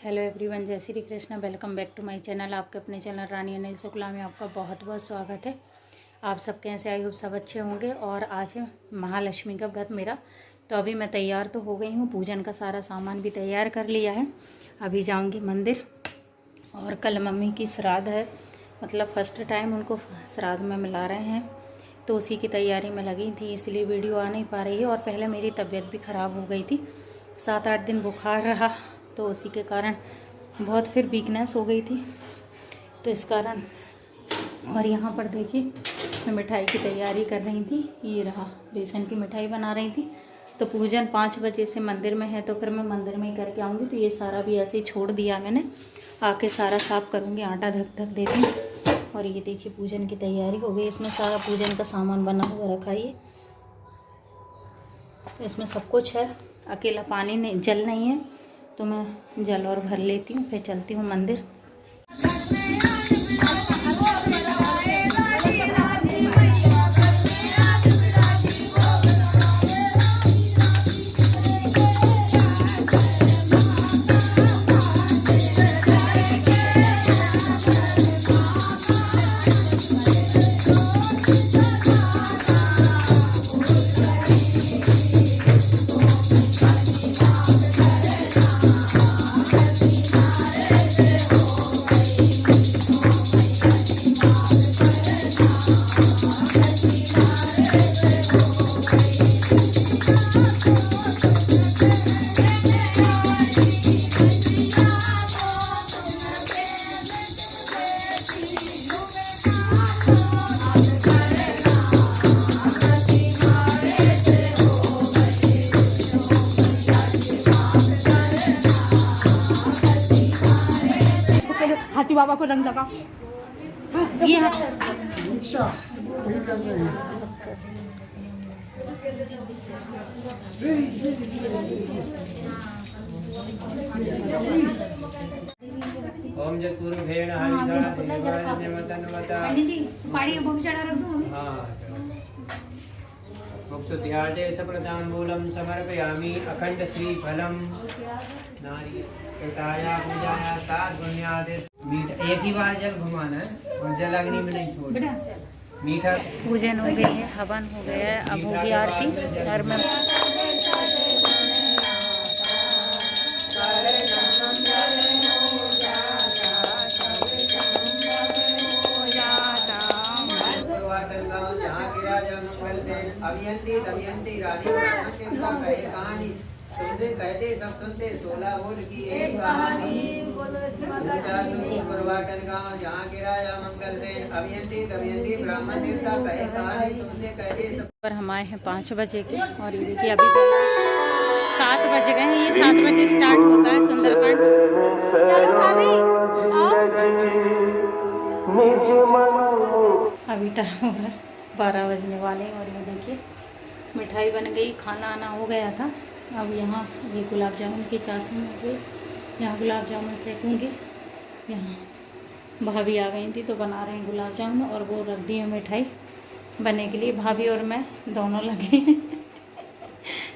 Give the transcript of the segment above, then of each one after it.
Hello everyone, जय Shri Krishna. Welcome back to my channel. आपके अपने चैनल रानी अनिल शुक्ला में आपका बहुत बहुत स्वागत है। आप सब कैसे, आई होप सब अच्छे होंगे। और आज है महालक्ष्मी का व्रत मेरा, तो अभी मैं तैयार तो हो गई हूँ, पूजन का सारा सामान भी तैयार कर लिया है। अभी जाऊँगी मंदिर, और कल मम्मी की श्राद्ध है, मतलब फर्स्ट टाइम उनको श्राद्ध में मिला रहे हैं, तो उसी की तैयारी में लगी थी, इसलिए वीडियो आ नहीं पा रही है। और पहले मेरी तबीयत भी ख़राब हो गई थी, 7-8 दिन बुखार रहा, तो उसी के कारण बहुत फिर वीकनेस हो गई थी, तो इस कारण। और यहाँ पर देखिए मैं मिठाई की तैयारी कर रही थी, ये रहा बेसन की मिठाई बना रही थी। तो पूजन 5 बजे से मंदिर में है, तो फिर मैं मंदिर में ही करके आऊँगी। तो ये सारा भी ऐसे ही छोड़ दिया मैंने, आके सारा साफ़ करूँगी, आटा ढक देती। और ये देखिए पूजन की तैयारी हो गई, इसमें सारा पूजन का सामान बना हुआ रखा है। तो इसमें सब कुछ है, अकेला पानी नहीं, जल नहीं है, तो मैं जल और भर लेती हूँ, फिर चलती हूँ मंदिर। हाथी बाबा को रंग लगा। ये ओम जतुर्भेण हरिधा सुपारी भूषण रख दूं। मुक्तध्याये सप्रदाम्बूलं समर्पयामि अखंड श्री फलम नारी कटाया पूजाया सात बुनियाद। मीठा एक ही बार जल घुमाना है और जल अग्नि में नहीं छोड़ना। मीठा पूजन हो गई है, हवन हो गया है, अब होगी आरती। और मैं अभियंती दमयंती रानी कहे कहानी सुनते कहते सब सुनते 16 बोल की एक कहानी। गुरुवाटन गाँव जहाँ के राजा मंगल सेन अभियंती दमयंती ब्राह्मण देवता कहे कहानी सुनते कहते सब। पर हम आए हैं 5 बजे के, और ये देखिए अभी 7 बज गए हैं। ये 7 बजे स्टार्ट होता है सुंदरकांड। चलो भाभी अभी टाइम हो रहा है 12 बजने वाले हैं। और ये देखिए मिठाई बन गई, खाना आना हो गया था। अब यहाँ ये गुलाब जामुन की चाशनी हो गई, यहाँ गुलाब जामुन सेकूँगी। यहाँ भाभी आ गई थी तो बना रहे हैं गुलाब जामुन, और वो रख दी है मिठाई बनने के लिए। भाभी और मैं दोनों लगे हैं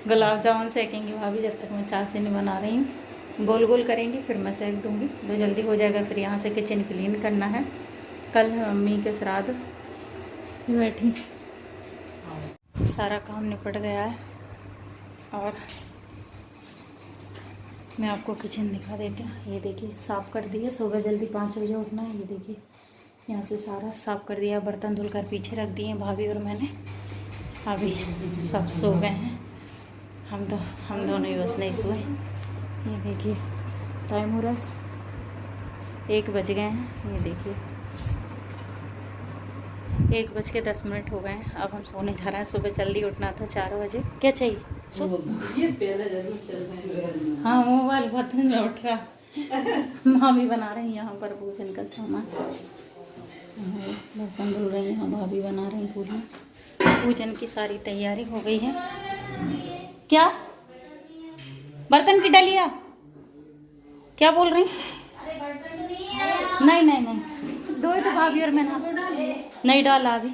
गुलाब जामुन सेकेंगी भाभी, जब तक मैं चाशनी बना रही हूँ। गोल गोल करेंगी, फिर मैं सेक दूँगी, तो जल्दी हो जाएगा। फिर यहाँ से किचन क्लीन करना है, कल है मम्मी के श्राद्ध। बैठी सारा काम निपट गया है, और मैं आपको किचन दिखा देती हूँ। ये देखिए साफ़ कर दिया, सुबह जल्दी 5 बजे उठना है। ये देखिए यहाँ से सारा साफ़ कर दिया, बर्तन धुलकर पीछे रख दिए भाभी और मैंने। अभी सब सो गए हैं, हम दोनों ही बस नहीं सोए। ये देखिए टाइम हो रहा है 1 बज गए हैं। ये देखिए 1:10 हो गए हैं। अब हम सोने जा रहे हैं। सुबह जल्दी उठना था 4 बजे। क्या चाहिए? हाँ मोबाइल बर्तन में उठ रहा। माँ भी बना रही हैं यहाँ पर पूजन का सामान, बर्तन धुल रही हैं, भाभी बना रही हैं पूरी। पूजन की सारी तैयारी हो गई है। क्या बर्तन की डलिया क्या बोल रही? नहीं नहीं नहीं, 2 तो भाभी और मैंने नहीं डाला अभी।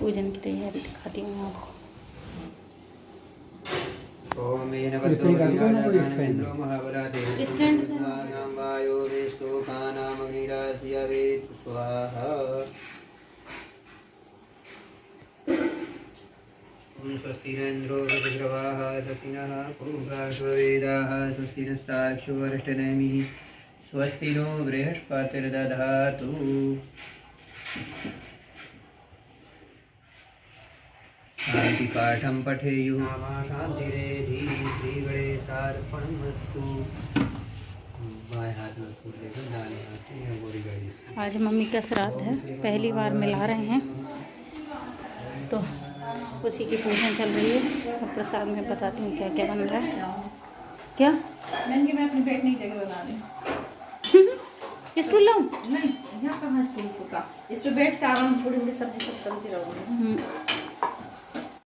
पूजन की तैयारी दिखाती हूँ आपको। ओमेन वद्दो विराजकानमेन्द्रो महाबलाते नाम वायो वेस्तो कानाम अग्निरास्य वेद स्वाहा। स्वस्ति न इन्द्रो वृषभाः स्वस्ति नः पूर्वा वेदाः स्वस्ति नस्ताक्षो अरिष्टनेमिः स्वस्ति नो बृहस्पतिर्दधातु। शान्तिपाठं पठेयुः नामा शान्तिरेधि श्रीगणेशार्पणमस्तु। बाएं हाथ में फूल लेकर दाएं हाथ में गोरी गाड़ी। आज मम्मी का श्राद्ध है, पहली बार मिला रहे हैं तो उसी की पूजा चल रही है। और प्रसाद में बताती हूँ क्या क्या बन रहा है। क्या मैंने मैं अपनी बैठने की जगह बना दी। स्टूल लाऊं? नहीं, यहाँ कहाँ स्टूल का, इस पे बैठ के आराम थोड़ी थोड़ी सब्जी सब चलती रहूँगी।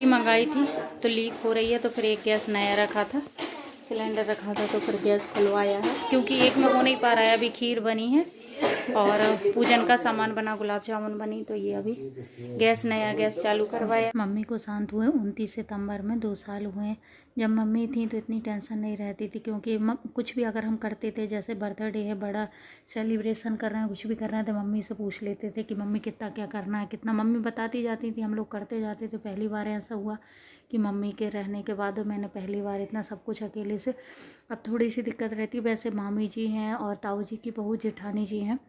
मंगाई थी तो लीक हो रही है, तो फिर एक गैस नया रखा था, सिलेंडर रखा था, तो फिर गैस खुलवाया है क्योंकि एक में हो नहीं पा रहा है। अभी खीर बनी है और पूजन का सामान बना, गुलाब जामुन बनी, तो ये अभी नया गैस चालू करवाया। मम्मी को शांत हुए 29 सितंबर में 2 साल हुए। जब मम्मी थी तो इतनी टेंशन नहीं रहती थी क्योंकि कुछ भी अगर हम करते थे, जैसे बर्थडे है, बड़ा सेलिब्रेशन कर रहे हैं, कुछ भी कर रहे हैं, तो मम्मी से पूछ लेते थे कि मम्मी कितना क्या करना है, कितना। मम्मी बताती जाती थी, हम लोग करते जाते थे। पहली बार ऐसा हुआ कि मम्मी के रहने के बाद मैंने पहली बार इतना सब कुछ अकेले से। अब थोड़ी सी दिक्कत रहती है, वैसे मामी जी हैं और ताऊ जी की बहू जेठानी जी हैं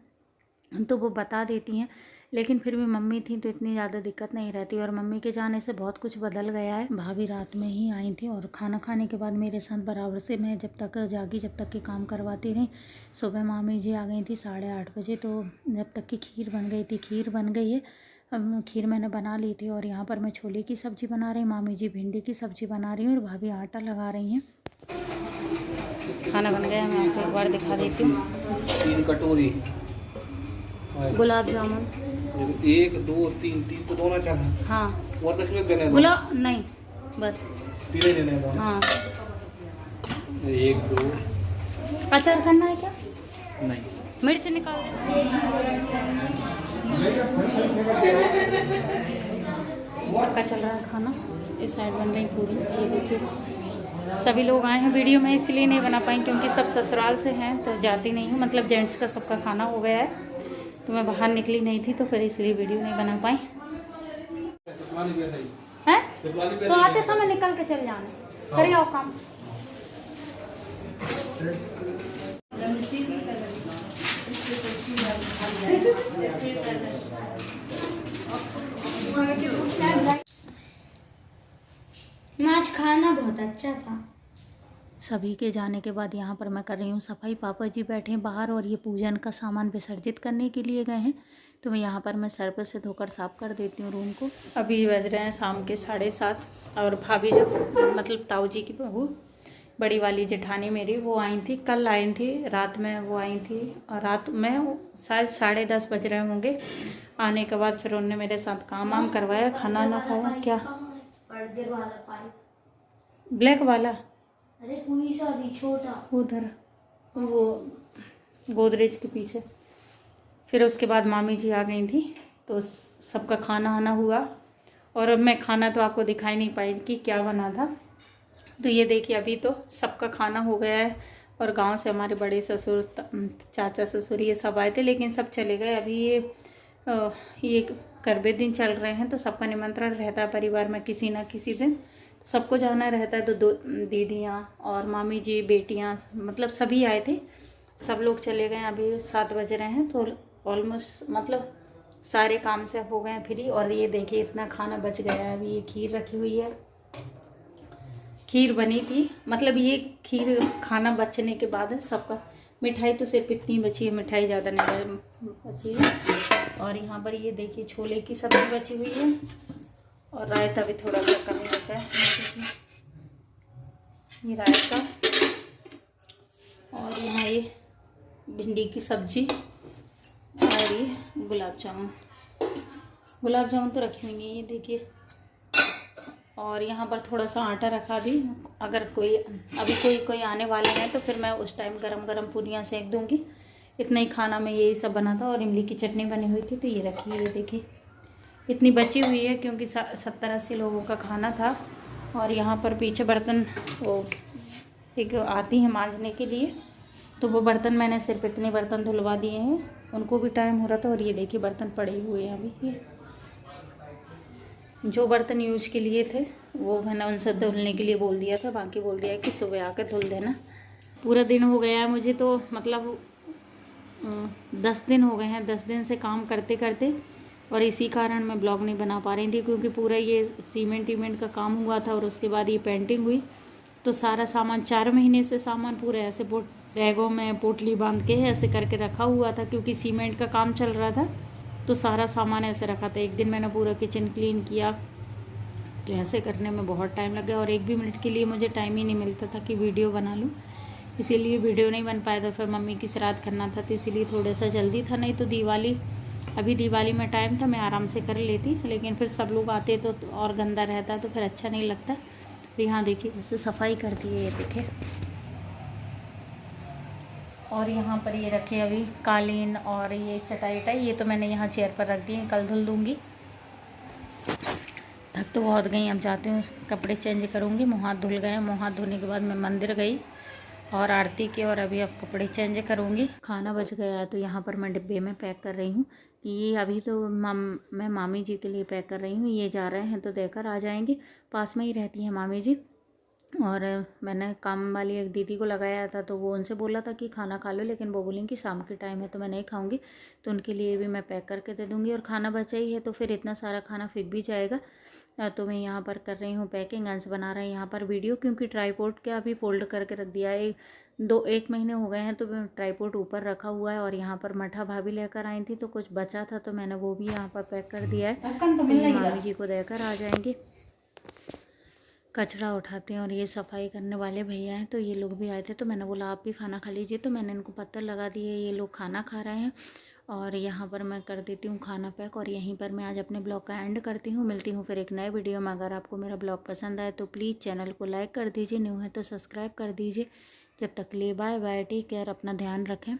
तो वो बता देती हैं, लेकिन फिर भी मम्मी थी तो इतनी ज़्यादा दिक्कत नहीं रहती। और मम्मी के जाने से बहुत कुछ बदल गया है। भाभी रात में ही आई थी और खाना खाने के बाद मेरे साथ बराबर से मैं जब तक जागी, जब तक कि काम करवाती रही। सुबह मामी जी आ गई थी 8:30 बजे, तो जब तक कि खीर बन गई थी। खीर बन गई है, अब खीर मैंने बना ली थी। और यहाँ पर मैं छोले की सब्ज़ी बना रही, मामी जी भिंडी की सब्ज़ी बना रही हूँ और भाभी आटा लगा रही हैं। खाना बन गया, मैं आपको एक बार दिखा देती हूँ। 3 कटोरी गुलाब जामुन, 1 2 3 तो दोनों चाहिए। हाँ, और कुछ भी देने हैं? गुलाब नहीं, बस 3 ही देने हैं। हाँ। 1 2 अचार करना है क्या? नहीं, मिर्च निकाल देना। सबका चल रहा है खाना। इस साइड बन रही पूरी, ये देखिए सभी लोग आए हैं। वीडियो में इसलिए नहीं बना पाई क्योंकि सब ससुराल से हैं तो जाती नहीं हूँ, मतलब जेंट्स का सबका खाना हो गया है तो मैं बाहर निकली नहीं थी, तो फिर इसलिए वीडियो नहीं बना पाई। हैं तो आते समय निकल के चल जाना, करिए आओ काम। आज खाना बहुत अच्छा था। सभी के जाने के बाद यहाँ पर मैं कर रही हूँ सफाई। पापा जी बैठे हैं बाहर और ये पूजन का सामान विसर्जित करने के लिए गए हैं, तो मैं यहाँ पर मैं सर्फ से धोकर साफ़ कर देती हूँ रूम को। अभी बज रहे हैं शाम के 7:30 और भाभी जो मतलब ताऊ जी की बहू, बड़ी वाली जेठानी मेरी, वो आई थी, कल आई थी रात में। वो आई थी और रात में शायद 10:30 बज रहे होंगे। आने के बाद फिर उन्होंने मेरे साथ काम वाम करवाया, खाना ना खाया। क्या पर्दे वाला पाइप, ब्लैक वाला? अरे कोई सा भी छोटा, उधर वो गोदरेज के पीछे। फिर उसके बाद मामी जी आ गई थी तो सबका खाना आना हुआ। और मैं खाना तो आपको दिखाई नहीं पाई कि क्या बना था। तो ये देखिए अभी तो सबका खाना हो गया है। और गांव से हमारे बड़े ससुर, चाचा ससुर, ये सब आए थे, लेकिन सब चले गए। अभी ये करबे दिन चल रहे हैं तो सबका निमंत्रण रहता है परिवार में किसी ना किसी दिन, तो सबको जाना रहता है। तो 2 दीदियाँ और मामी जी, बेटियाँ, मतलब सभी आए थे, सब लोग चले गए। अभी 7 बज रहे हैं तो ऑलमोस्ट मतलब सारे काम से हो गए फ्री। और ये देखिए इतना खाना बच गया है। अभी ये खीर रखी हुई है, खीर बनी थी, मतलब ये खीर खाना बचने के बाद है सबका। मिठाई तो सिर्फ इतनी बची है, मिठाई ज़्यादा नहीं बची है। और यहाँ पर ये देखिए छोले की सब्ज़ी बची हुई है और रायता भी थोड़ा सा कमी बचा है, ये रायता। और यहाँ ये भिंडी की सब्जी और ये गुलाब जामुन तो रखी हुई है, ये देखिए। और यहाँ पर थोड़ा सा आटा रखा भी, अगर कोई आने वाले हैं तो फिर मैं उस टाइम गरम पूरियाँ सेक दूँगी। इतना ही खाना में यही सब बना था। और इमली की चटनी बनी हुई थी, तो ये रखी है, ये देखिए इतनी बची हुई है क्योंकि 70-80 लोगों का खाना था। और यहाँ पर पीछे बर्तन वो एक आती है मांजने के लिए, तो वो बर्तन मैंने सिर्फ इतने बर्तन धुलवा दिए हैं, उनको भी टाइम हो रहा था। और ये देखिए बर्तन पड़े हुए हैं अभी, ये जो बर्तन यूज के लिए थे वो मैंने उनसे धुलने के लिए बोल दिया था, बाकी बोल दिया है कि सुबह आकर धुल देना। पूरा दिन हो गया है मुझे, तो मतलब 10 दिन हो गए हैं, 10 दिन से काम करते करते, और इसी कारण मैं ब्लॉग नहीं बना पा रही थी, क्योंकि पूरा ये सीमेंट का काम हुआ था और उसके बाद ये पेंटिंग हुई, तो सारा सामान 4 महीने से सामान पूरा ऐसे बैगों में पोटली बांध के ऐसे करके रखा हुआ था, क्योंकि सीमेंट का काम चल रहा था, तो सारा सामान ऐसे रखा था। एक दिन मैंने पूरा किचन क्लीन किया, तो ऐसे करने में बहुत टाइम लग गया, और एक भी मिनट के लिए मुझे टाइम ही नहीं मिलता था कि वीडियो बना लूँ, इसीलिए वीडियो नहीं बन पाया। तो फिर मम्मी की श्राद्ध करना था, तो इसीलिए थोड़ा सा जल्दी था, नहीं तो अभी दिवाली में टाइम था, मैं आराम से कर लेती, लेकिन फिर सब लोग आते तो और गंदा रहता, तो फिर अच्छा नहीं लगता। तो यहाँ देखिए ऐसे सफाई कर दी है, ये देखिए। और यहाँ पर ये रखे अभी कालीन और ये चटाई वटाई, ये तो मैंने यहाँ चेयर पर रख दी है, कल धुल दूँगी। थक तो बहुत गई, अब जाती हूँ कपड़े चेंज करूँगी। मुँह हाथ धुल गए, मुँह हाथ धोने के बाद मैं मंदिर गई और आरती की, और अभी अब कपड़े चेंज करूँगी। खाना बच गया है, तो यहाँ पर मैं डिब्बे में पैक कर रही हूँ। ये अभी तो मैं मामी जी के लिए पैक कर रही हूँ, ये जा रहे हैं तो देकर आ जाएंगे, पास में ही रहती हैं मामी जी। और मैंने काम वाली एक दीदी को लगाया था, तो वो उनसे बोला था कि खाना खा लो, लेकिन वो बोलेंगी कि शाम के टाइम है तो मैं नहीं खाऊंगी, तो उनके लिए भी मैं पैक करके दे दूँगी। और खाना बचा ही है तो फिर इतना सारा खाना फेंक भी जाएगा, तो मैं यहाँ पर कर रही हूँ पैकिंग। अंश बना रहे हैं यहाँ पर वीडियो, क्योंकि ट्राईपोड का अभी फोल्ड करके रख दिया है, 1 महीने हो गए हैं, तो ट्राईपोड ऊपर रखा हुआ है। और यहाँ पर मठा भाभी लेकर आई थी, तो कुछ बचा था, तो मैंने वो भी यहाँ पर पैक कर दिया है, तो मामी जी को देकर आ जाएंगे। कचरा उठाते हैं और ये सफाई करने वाले भैया हैं, तो ये लोग भी आए थे, तो मैंने बोला आप भी खाना खा लीजिए, तो मैंने इनको पत्थर लगा दिए, ये लोग खाना खा रहे हैं। और यहाँ पर मैं कर देती हूँ खाना पैक, और यहीं पर मैं आज अपने ब्लॉग का एंड करती हूँ। मिलती हूँ फिर एक नए वीडियो में। अगर आपको मेरा ब्लॉग पसंद आए तो प्लीज़ चैनल को लाइक कर दीजिए, न्यू है तो सब्सक्राइब कर दीजिए। जब तक के लिए बाय बाय, टेक केयर, अपना ध्यान रखें।